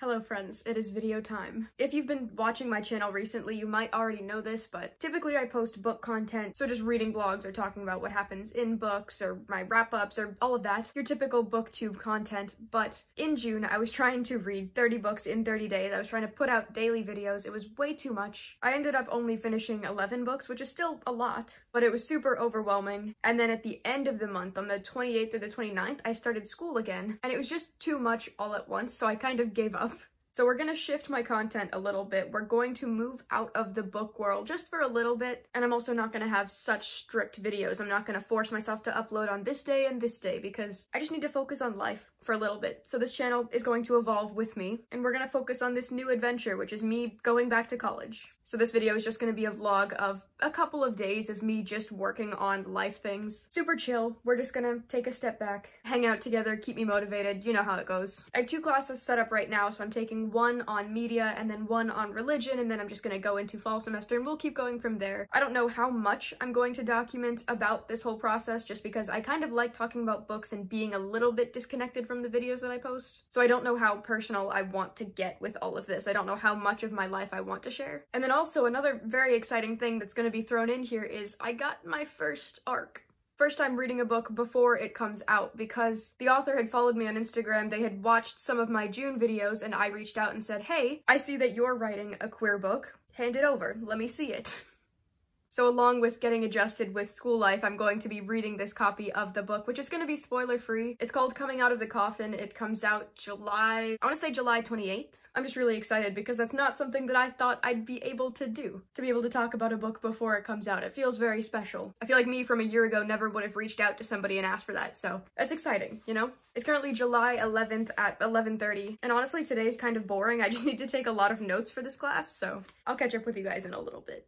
Hello friends, it is video time. If you've been watching my channel recently, you might already know this, but typically I post book content, so just reading vlogs or talking about what happens in books or my wrap-ups or all of that, your typical booktube content. But in June, I was trying to read 30 books in 30 days. I was trying to put out daily videos. It was way too much. I ended up only finishing 11 books, which is still a lot, but it was super overwhelming. And then at the end of the month, on the 28th or the 29th, I started school again, and it was just too much all at once, so I kind of gave up. So we're gonna shift my content a little bit. We're going to move out of the book world just for a little bit, and I'm also not gonna have such strict videos. I'm not gonna force myself to upload on this day and this day because I just need to focus on life for a little bit. So this channel is going to evolve with me, and we're gonna focus on this new adventure, which is me going back to college. So this video is just gonna be a vlog of a couple of days of me just working on life things. Super chill. We're just gonna take a step back, hang out together, keep me motivated. You know how it goes. I have 2 classes set up right now, so I'm taking one on media and then one on religion, and then I'm just gonna go into fall semester and we'll keep going from there. I don't know how much I'm going to document about this whole process just because I kind of like talking about books and being a little bit disconnected from the videos that I post. So I don't know how personal I want to get with all of this. I don't know how much of my life I want to share. And then also another very exciting thing that's going to be thrown in here is I got my first ARC. First time reading a book before it comes out because the author had followed me on Instagram. They had watched some of my June videos and I reached out and said, hey, I see that you're writing a queer book. Hand it over. Let me see it. So along with getting adjusted with school life, I'm going to be reading this copy of the book, which is going to be spoiler-free. It's called Coming Out of the Coffin. It comes out July 28th. I'm just really excited because that's not something that I thought I'd be able to do. To be able to talk about a book before it comes out. It feels very special. I feel like me from a year ago never would have reached out to somebody and asked for that, so that's exciting, you know? It's currently July 11th at 11:30, and honestly today's kind of boring. I just need to take a lot of notes for this class, so I'll catch up with you guys in a little bit.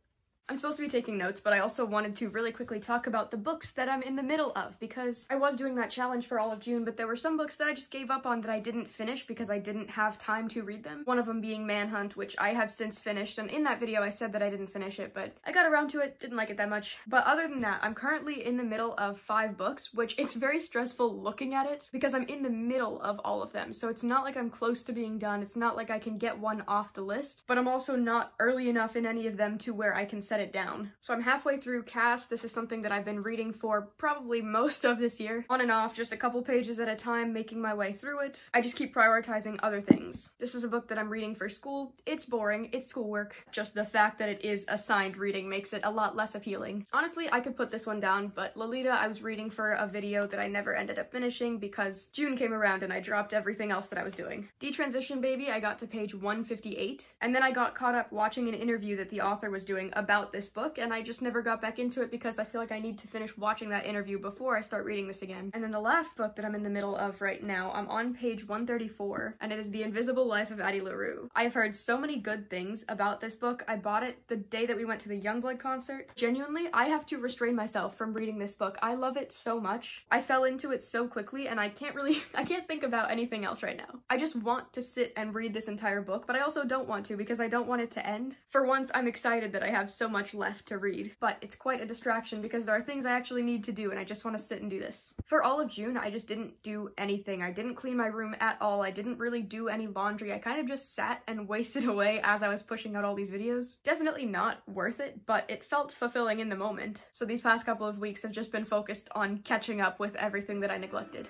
I'm supposed to be taking notes, but I also wanted to really quickly talk about the books that I'm in the middle of because I was doing that challenge for all of June, but there were some books that I just gave up on that I didn't finish because I didn't have time to read them. One of them being Manhunt, which I have since finished, and in that video I said that I didn't finish it, but I got around to it, didn't like it that much. But other than that, I'm currently in the middle of 5 books, which it's very stressful looking at it because I'm in the middle of all of them. So it's not like I'm close to being done. It's not like I can get one off the list, but I'm also not early enough in any of them to where I can set it down. So I'm halfway through Cass. This is something that I've been reading for probably most of this year. On and off, just a couple pages at a time, making my way through it. I just keep prioritizing other things. This is a book that I'm reading for school. It's boring. It's schoolwork. Just the fact that it is assigned reading makes it a lot less appealing. Honestly, I could put this one down, but Lolita I was reading for a video that I never ended up finishing because June came around and I dropped everything else that I was doing. Detransition Baby, I got to page 158, and then I got caught up watching an interview that the author was doing about this book, and I just never got back into it because I feel like I need to finish watching that interview before I start reading this again. And then the last book that I'm in the middle of right now, I'm on page 134, and it is The Invisible Life of Addie LaRue. I have heard so many good things about this book. I bought it the day that we went to the Youngblood concert. Genuinely, I have to restrain myself from reading this book. I love it so much. I fell into it so quickly, and I can't think about anything else right now. I just want to sit and read this entire book, but I also don't want to because I don't want it to end. For once, I'm excited that I have so much left to read. But it's quite a distraction because there are things I actually need to do and I just want to sit and do this. For all of June, I just didn't do anything. I didn't clean my room at all. I didn't really do any laundry. I kind of just sat and wasted away as I was pushing out all these videos. Definitely not worth it, but it felt fulfilling in the moment. So these past couple of weeks have just been focused on catching up with everything that I neglected.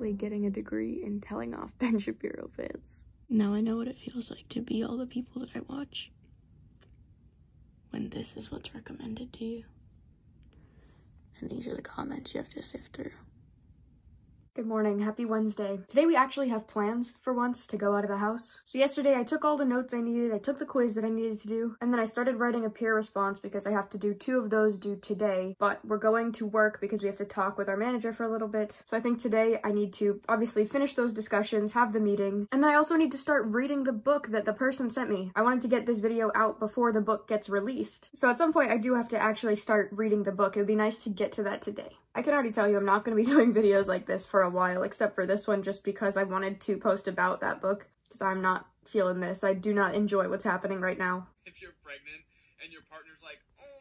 currently getting a degree in telling off Ben Shapiro fans. Now I know what it feels like to be all the people that I watch when this is what's recommended to you. And these are the comments you have to sift through. Good morning, happy Wednesday. Today we actually have plans, for once, to go out of the house. So yesterday I took all the notes I needed, I took the quiz that I needed to do, and then I started writing a peer response because I have to do 2 of those due today, but we're going to work because we have to talk with our manager for a little bit. So I think today I need to obviously finish those discussions, have the meeting, and then I also need to start reading the book that the person sent me. I wanted to get this video out before the book gets released. So at some point I do have to actually start reading the book. It would be nice to get to that today. I can already tell you I'm not going to be doing videos like this for a while, except for this one just because I wanted to post about that book, because I'm not feeling this. I do not enjoy what's happening right now. If you're pregnant and your partner's like, oh,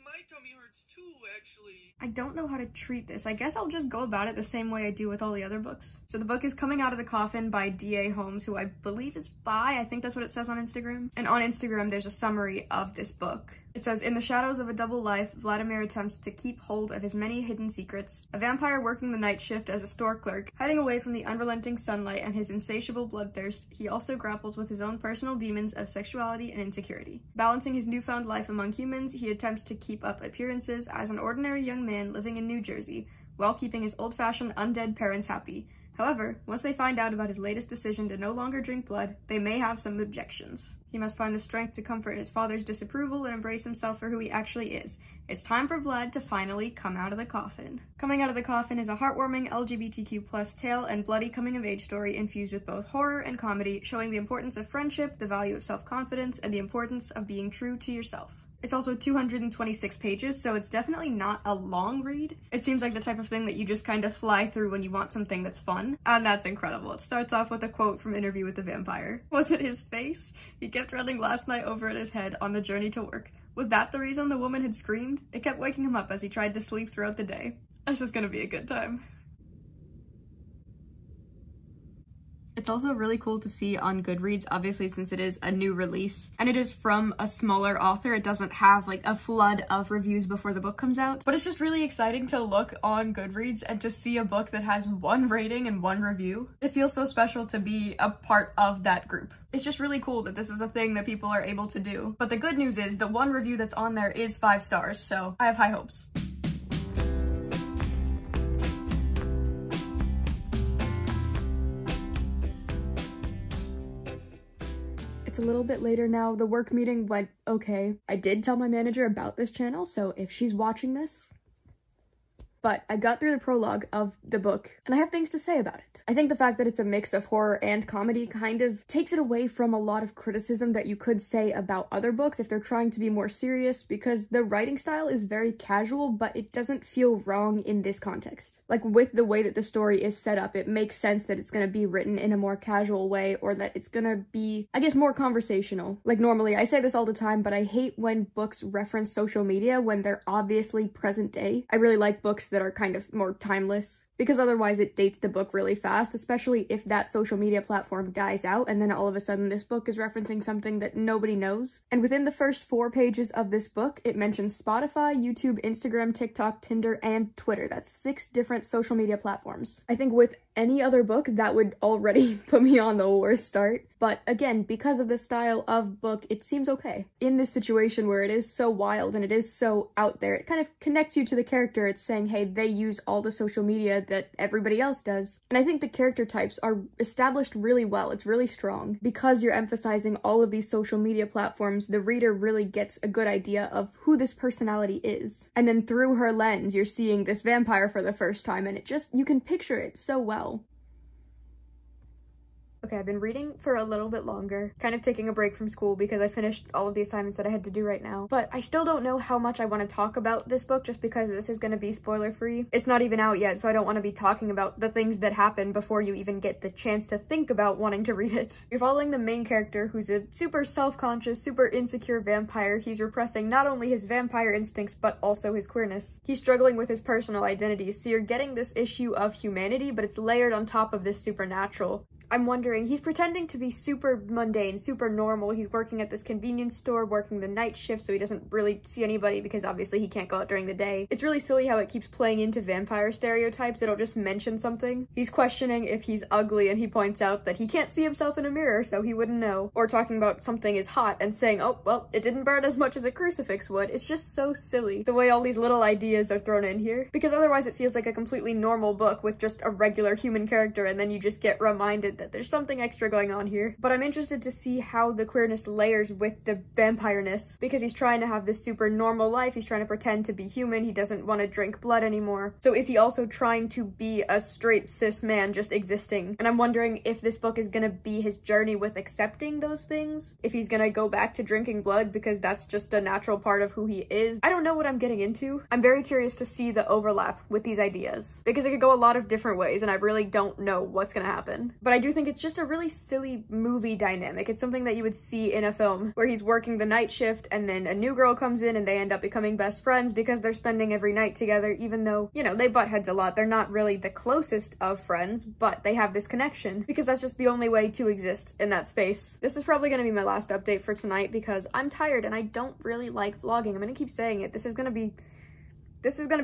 my tummy hurts too, actually. I don't know how to treat this. I guess I'll just go about it the same way I do with all the other books. So the book is Coming Out of the Coffin by D.A. Holmes, who I believe is bi. I think that's what it says on Instagram. And on Instagram, there's a summary of this book. It says, in the shadows of a double life, Vladimir attempts to keep hold of his many hidden secrets. A vampire working the night shift as a store clerk, hiding away from the unrelenting sunlight and his insatiable bloodthirst, he also grapples with his own personal demons of sexuality and insecurity. Balancing his newfound life among humans, he attempts to keep up appearances as an ordinary young man living in New Jersey, while keeping his old-fashioned undead parents happy. However, once they find out about his latest decision to no longer drink blood, they may have some objections. He must find the strength to comfort his father's disapproval and embrace himself for who he actually is. It's time for Vlad to finally come out of the coffin. Coming Out of the Coffin is a heartwarming LGBTQ+ tale and bloody coming-of-age story infused with both horror and comedy, showing the importance of friendship, the value of self-confidence, and the importance of being true to yourself. It's also 226 pages, so it's definitely not a long read. It seems like the type of thing that you just kind of fly through when you want something that's fun, and that's incredible. It starts off with a quote from Interview with the Vampire. Was it his face? He kept running last night over at his head on the journey to work. Was that the reason the woman had screamed? It kept waking him up as he tried to sleep throughout the day. This is gonna be a good time. It's also really cool to see on Goodreads, obviously, since it is a new release and it is from a smaller author. It doesn't have like a flood of reviews before the book comes out, but it's just really exciting to look on Goodreads and to see a book that has 1 rating and 1 review. It feels so special to be a part of that group. It's just really cool that this is a thing that people are able to do. But the good news is the 1 review that's on there is 5 stars, so I have high hopes. It's a little bit later now. The work meeting went okay. I did tell my manager about this channel, so if she's watching this, but I got through the prologue of the book, and I have things to say about it. I think the fact that it's a mix of horror and comedy kind of takes it away from a lot of criticism that you could say about other books if they're trying to be more serious, because the writing style is very casual, but it doesn't feel wrong in this context. Like, with the way that the story is set up, it makes sense that it's gonna be written in a more casual way, or that it's gonna be, I guess, more conversational. Like, normally, I say this all the time, but I hate when books reference social media when they're obviously present day. I really like books that are kind of more timeless, because otherwise it dates the book really fast, especially if that social media platform dies out and then all of a sudden this book is referencing something that nobody knows. And within the first 4 pages of this book, it mentions Spotify, YouTube, Instagram, TikTok, Tinder, and Twitter. That's 6 different social media platforms. I think with any other book, that would already put me on the worst start. But again, because of the style of book, it seems okay. In this situation where it is so wild and it is so out there, it kind of connects you to the character. It's saying, hey, they use all the social media that everybody else does. And I think the character types are established really well. It's really strong. Because you're emphasizing all of these social media platforms, the reader really gets a good idea of who this personality is. And then through her lens, you're seeing this vampire for the first time, and it just, you can picture it so well. Okay, I've been reading for a little bit longer, kind of taking a break from school because I finished all of the assignments that I had to do right now. But I still don't know how much I want to talk about this book just because this is going to be spoiler-free. It's not even out yet, so I don't want to be talking about the things that happen before you even get the chance to think about wanting to read it. You're following the main character who's a super self-conscious, super insecure vampire. He's repressing not only his vampire instincts, but also his queerness. He's struggling with his personal identity, so you're getting this issue of humanity, but it's layered on top of this supernatural. I'm wondering, he's pretending to be super mundane, super normal. He's working at this convenience store, working the night shift, so he doesn't really see anybody because obviously he can't go out during the day. It's really silly how it keeps playing into vampire stereotypes. It'll just mention something. He's questioning if he's ugly and he points out that he can't see himself in a mirror, so he wouldn't know. Or talking about something is hot and saying, oh, well, it didn't burn as much as a crucifix would. It's just so silly the way all these little ideas are thrown in here, because otherwise it feels like a completely normal book with just a regular human character, and then you just get reminded that there's something extra going on here. But I'm interested to see how the queerness layers with the vampireness, because he's trying to have this super normal life. He's trying to pretend to be human. He doesn't want to drink blood anymore. So is he also trying to be a straight cis man just existing? And I'm wondering if this book is gonna be his journey with accepting those things, if he's gonna go back to drinking blood because that's just a natural part of who he is. I don't know what I'm getting into. I'm very curious to see the overlap with these ideas, because it could go a lot of different ways and I really don't know what's gonna happen. But I do think it's just a really silly movie dynamic. It's something that you would see in a film where he's working the night shift and then a new girl comes in and they end up becoming best friends because they're spending every night together, even though, you know, they butt heads a lot. They're not really the closest of friends, but they have this connection because that's just the only way to exist in that space. This is probably gonna be my last update for tonight because I'm tired and I don't really like vlogging. I'm gonna keep saying it. This is gonna be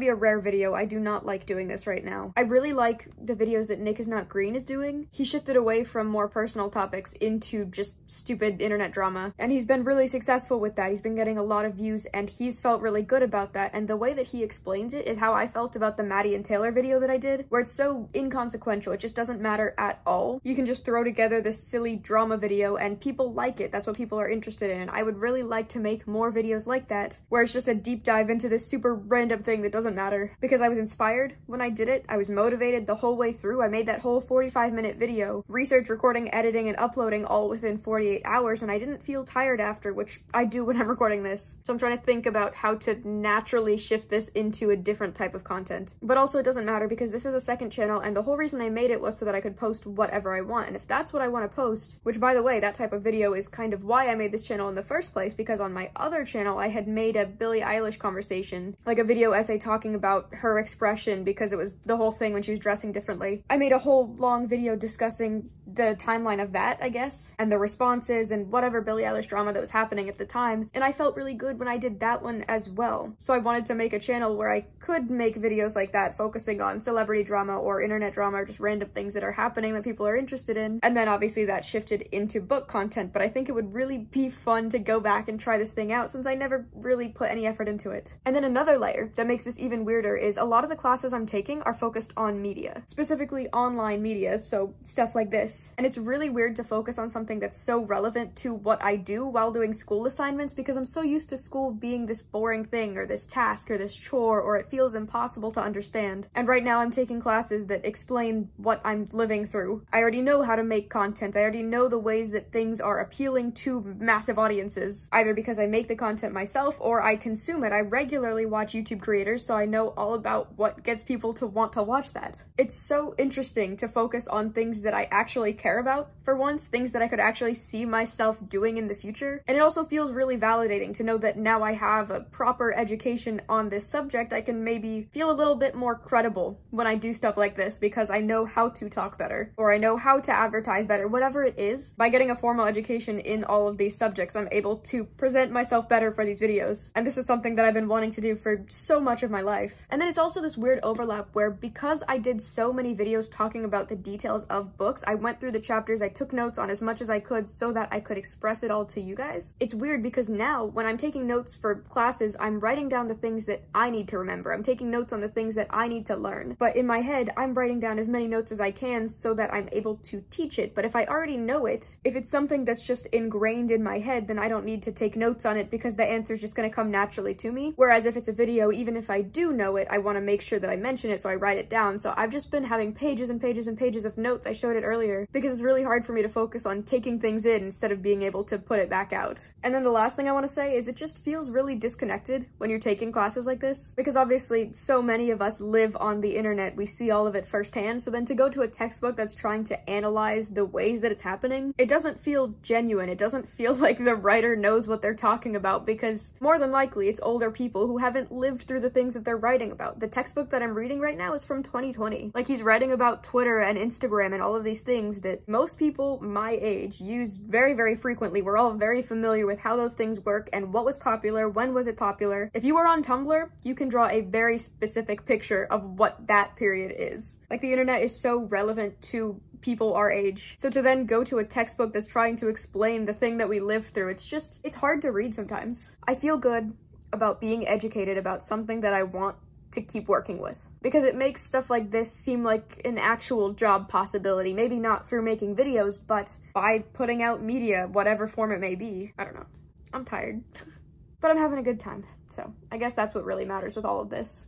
a rare video. I do not like doing this right now. I really like the videos that Nick is Not Green is doing. He shifted away from more personal topics into just stupid internet drama, and he's been really successful with that. He's been getting a lot of views and he's felt really good about that, and the way that he explains it is how I felt about the Maddie and Taylor video that I did, where it's so inconsequential. It just doesn't matter at all. You can just throw together this silly drama video and people like it. That's what people are interested in. I would really like to make more videos like that, where it's just a deep dive into this super random thing that doesn't matter, because I was inspired when I did it. I was motivated the whole way through. I made that whole 45-minute video, research, recording, editing, and uploading all within 48 hours, and I didn't feel tired after, which I do when I'm recording this. So I'm trying to think about how to naturally shift this into a different type of content. But also it doesn't matter because this is a second channel, and the whole reason I made it was so that I could post whatever I want. And if that's what I want to post, which by the way, that type of video is kind of why I made this channel in the first place, because on my other channel I had made a Billie Eilish conversation, like a video essay talking about her expression, because it was the whole thing when she was dressing differently. I made a whole long video discussing the timeline of that, I guess, and the responses and whatever Billie Eilish drama that was happening at the time, and I felt really good when I did that one as well. So I wanted to make a channel where I could make videos like that, focusing on celebrity drama or internet drama or just random things that are happening that people are interested in. And then obviously that shifted into book content, but I think it would really be fun to go back and try this thing out since I never really put any effort into it. And then another layer that makes this even weirder is a lot of the classes I'm taking are focused on media, specifically online media, so stuff like this. And it's really weird to focus on something that's so relevant to what I do while doing school assignments, because I'm so used to school being this boring thing or this task or this chore, or it feels impossible to understand. And right now I'm taking classes that explain what I'm living through. I already know how to make content. I already know the ways that things are appealing to massive audiences, either because I make the content myself or I consume it. I regularly watch YouTube creators, so I know all about what gets people to want to watch that. It's so interesting to focus on things that I actually care about for once, things that I could actually see myself doing in the future. And it also feels really validating to know that now I have a proper education on this subject. I can maybe feel a little bit more credible when I do stuff like this because I know how to talk better, or I know how to advertise better, whatever it is. By getting a formal education in all of these subjects, I'm able to present myself better for these videos. And this is something that I've been wanting to do for so much of my life. And then it's also this weird overlap where, because I did so many videos talking about the details of books, I went through the chapters, I took notes on as much as I could so that I could express it all to you guys. It's weird because now when I'm taking notes for classes, I'm writing down the things that I need to remember. I'm taking notes on the things that I need to learn. But in my head, I'm writing down as many notes as I can so that I'm able to teach it. But if I already know it, if it's something that's just ingrained in my head, then I don't need to take notes on it because the answer is just going to come naturally to me. Whereas if it's a video, even if I do know it, I want to make sure that I mention it, so I write it down. So I've just been having pages and pages and pages of notes. I showed it earlier because it's really hard for me to focus on taking things in instead of being able to put it back out. And then the last thing I want to say is it just feels really disconnected when you're taking classes like this, because obviously so many of us live on the internet. We see all of it firsthand. So then to go to a textbook that's trying to analyze the ways that it's happening, it doesn't feel genuine. It doesn't feel like the writer knows what they're talking about, because more than likely it's older people who haven't lived through through the things that they're writing about. The textbook that I'm reading right now is from 2020. Like, he's writing about Twitter and Instagram and all of these things that most people my age use very, very frequently. We're all very familiar with how those things work and what was popular, when was it popular. If you were on Tumblr, you can draw a very specific picture of what that period is. Like, the internet is so relevant to people our age. So to then go to a textbook that's trying to explain the thing that we live through, it's hard to read sometimes. I feel good about being educated about something that I want to keep working with, because it makes stuff like this seem like an actual job possibility. Maybe not through making videos, but by putting out media, whatever form it may be. I don't know. I'm tired, but I'm having a good time. So I guess that's what really matters with all of this.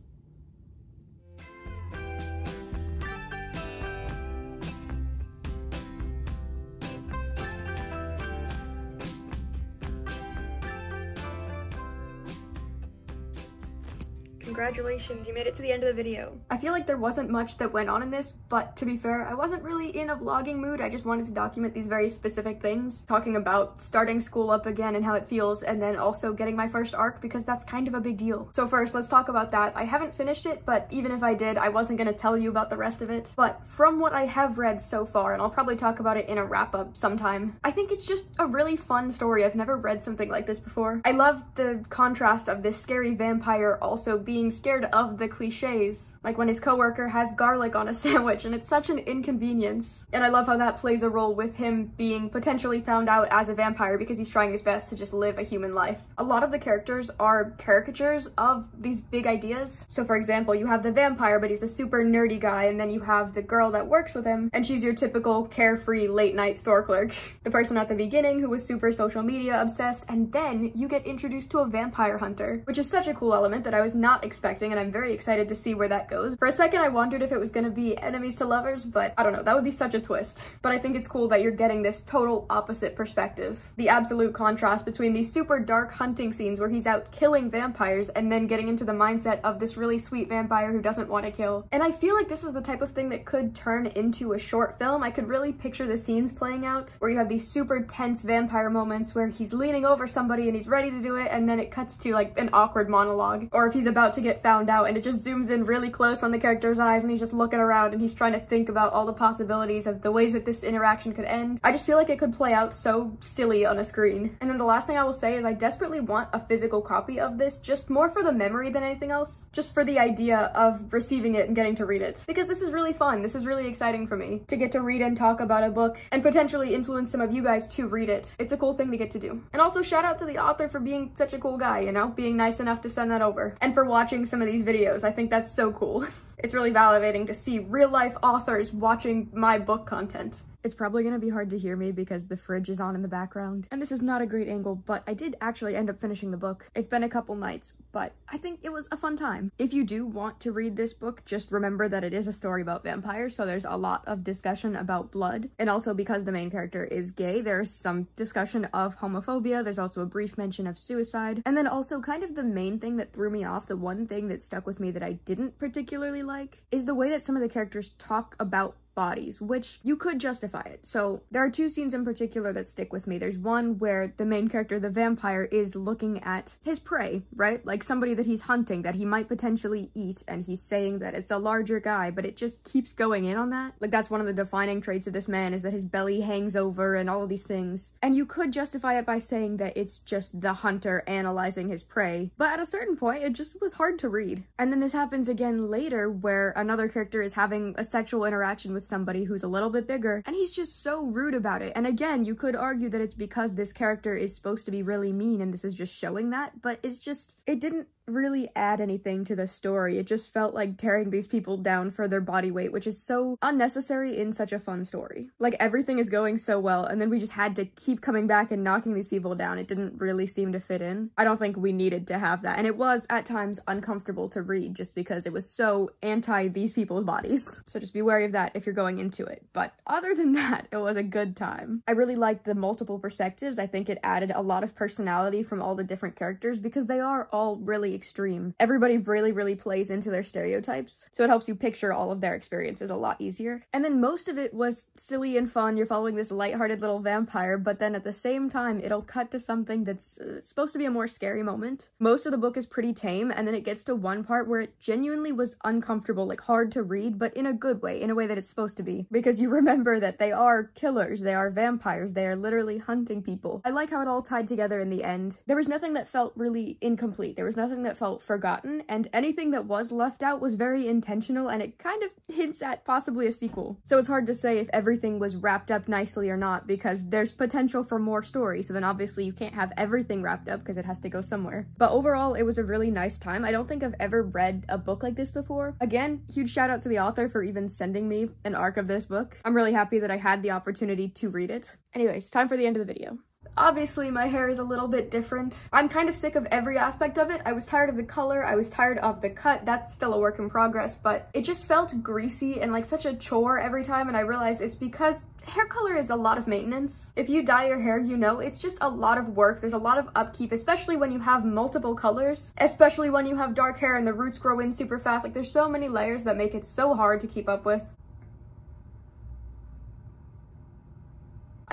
Congratulations, you made it to the end of the video. I feel like there wasn't much that went on in this, but to be fair, I wasn't really in a vlogging mood. I just wanted to document these very specific things, talking about starting school up again and how it feels, and then also getting my first arc, because that's kind of a big deal. So first, let's talk about that. I haven't finished it, but even if I did, I wasn't gonna tell you about the rest of it. But from what I have read so far, and I'll probably talk about it in a wrap-up sometime, I think it's just a really fun story. I've never read something like this before. I love the contrast of this scary vampire also being scared of the cliches, like when his coworker has garlic on a sandwich, and it's such an inconvenience. And I love how that plays a role with him being potentially found out as a vampire because he's trying his best to just live a human life. A lot of the characters are caricatures of these big ideas. So for example, you have the vampire, but he's a super nerdy guy, and then you have the girl that works with him, and she's your typical carefree late night store clerk. The person at the beginning who was super social media obsessed, and then you get introduced to a vampire hunter, which is such a cool element that I was not expecting, and I'm very excited to see where that goes. For a second, I wondered if it was gonna be enemies to lovers, but I don't know, that would be such a twist. But I think it's cool that you're getting this total opposite perspective. The absolute contrast between these super dark hunting scenes where he's out killing vampires and then getting into the mindset of this really sweet vampire who doesn't want to kill. And I feel like this is the type of thing that could turn into a short film. I could really picture the scenes playing out where you have these super tense vampire moments where he's leaning over somebody and he's ready to do it, and then it cuts to like an awkward monologue. Or if he's about to get found out and it just zooms in really close on the character's eyes and he's just looking around and he's trying to think about all the possibilities of the ways that this interaction could end. I just feel like it could play out so silly on a screen. And then the last thing I will say is I desperately want a physical copy of this, just more for the memory than anything else. Just for the idea of receiving it and getting to read it. Because this is really fun. This is really exciting for me to get to read and talk about a book and potentially influence some of you guys to read it. It's a cool thing to get to do. And also shout out to the author for being such a cool guy, you know, being nice enough to send that over. And for watching some of these videos. I think that's so cool. It's really validating to see real life authors watching my book content. It's probably gonna be hard to hear me because the fridge is on in the background. And this is not a great angle, but I did actually end up finishing the book. It's been a couple nights, but I think it was a fun time. If you do want to read this book, just remember that it is a story about vampires, so there's a lot of discussion about blood. And also because the main character is gay, there's some discussion of homophobia. There's also a brief mention of suicide. And then also kind of the main thing that threw me off, the one thing that stuck with me that I didn't particularly like, is the way that some of the characters talk about bodies, which you could justify it. So there are two scenes in particular that stick with me. There's one where the main character, the vampire, is looking at his prey, right? Like somebody that he's hunting, that he might potentially eat, and he's saying that it's a larger guy, but it just keeps going in on that. Like that's one of the defining traits of this man, is that his belly hangs over and all of these things. And you could justify it by saying that it's just the hunter analyzing his prey, but at a certain point, it just was hard to read. And then this happens again later where another character is having a sexual interaction with somebody who's a little bit bigger, and he's just so rude about it. And again, you could argue that it's because this character is supposed to be really mean and this is just showing that, but it's just, it didn't really add anything to the story. It just felt like tearing these people down for their body weight, which is so unnecessary in such a fun story. Like everything is going so well, and then we just had to keep coming back and knocking these people down. It didn't really seem to fit in. I don't think we needed to have that, and it was at times uncomfortable to read just because it was so anti these people's bodies. So just be wary of that if you're you're going into it. But other than that, it was a good time. I really liked the multiple perspectives. I think it added a lot of personality from all the different characters because they are all really extreme. Everybody really plays into their stereotypes, so it helps you picture all of their experiences a lot easier. And then most of it was silly and fun. You're following this lighthearted little vampire, but then at the same time, it'll cut to something that's supposed to be a more scary moment. Most of the book is pretty tame, and then it gets to one part where it genuinely was uncomfortable, like hard to read, but in a good way, in a way that it's supposed to be, because you remember that they are killers, they are vampires, they are literally hunting people. I like how it all tied together in the end. There was nothing that felt really incomplete. There was nothing that felt forgotten, and anything that was left out was very intentional, and it kind of hints at possibly a sequel. So it's hard to say if everything was wrapped up nicely or not, because there's potential for more story, so then obviously you can't have everything wrapped up because it has to go somewhere. But overall, it was a really nice time. I don't think I've ever read a book like this before. Again, huge shout out to the author for even sending me an arc of this book. I'm really happy that I had the opportunity to read it. Anyways, time for the end of the video. Obviously, my hair is a little bit different. I'm kind of sick of every aspect of it. I was tired of the color, I was tired of the cut. That's still a work in progress, but it just felt greasy and like such a chore every time, and I realized it's because hair color is a lot of maintenance. If you dye your hair, you know, it's just a lot of work. There's a lot of upkeep, especially when you have multiple colors, especially when you have dark hair and the roots grow in super fast. Like, there's so many layers that make it so hard to keep up with.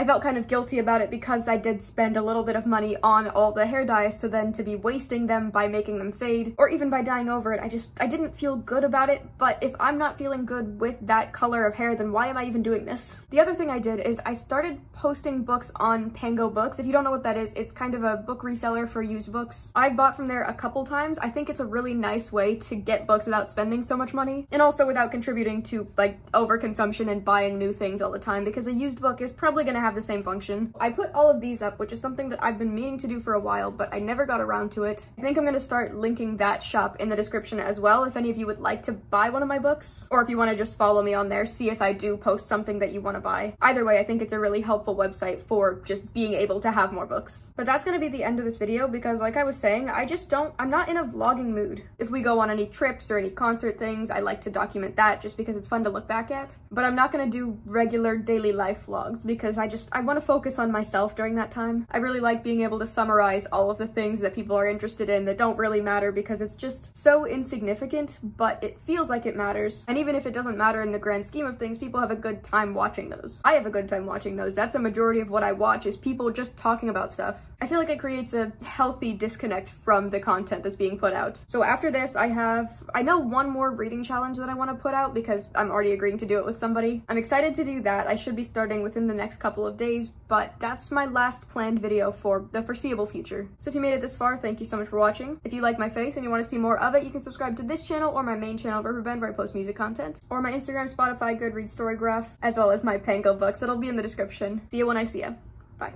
I felt kind of guilty about it because I did spend a little bit of money on all the hair dyes, so then to be wasting them by making them fade, or even by dyeing over it, I didn't feel good about it. But if I'm not feeling good with that color of hair, then why am I even doing this? The other thing I did is I started posting books on Pango Books. If you don't know what that is, it's kind of a book reseller for used books. I've bought from there a couple times. I think it's a really nice way to get books without spending so much money, and also without contributing to like overconsumption and buying new things all the time, because a used book is probably gonna have the same function. I put all of these up, which is something that I've been meaning to do for a while, but I never got around to it. I think I'm gonna start linking that shop in the description as well if any of you would like to buy one of my books, or if you want to just follow me on there, see if I do post something that you want to buy. Either way, I think it's a really helpful website for just being able to have more books. But that's gonna be the end of this video because, like I was saying, I'm not in a vlogging mood. If we go on any trips or any concert things, I like to document that just because it's fun to look back at. But I'm not gonna do regular daily life vlogs because I want to focus on myself during that time. I really like being able to summarize all of the things that people are interested in that don't really matter because it's just so insignificant, but it feels like it matters. And even if it doesn't matter in the grand scheme of things, people have a good time watching those. I have a good time watching those. That's a majority of what I watch, is people just talking about stuff. I feel like it creates a healthy disconnect from the content that's being put out. So after this, I know one more reading challenge that I want to put out because I'm already agreeing to do it with somebody. I'm excited to do that. I should be starting within the next couple of days, but that's my last planned video for the foreseeable future. So if you made it this far, thank you so much for watching. If you like my face and you want to see more of it, you can subscribe to this channel or my main channel, Riverbxnd, where I post music content, or my Instagram, Spotify, Goodreads, Storygraph, as well as my Pango books. It'll be in the description. See you when I see you. Bye.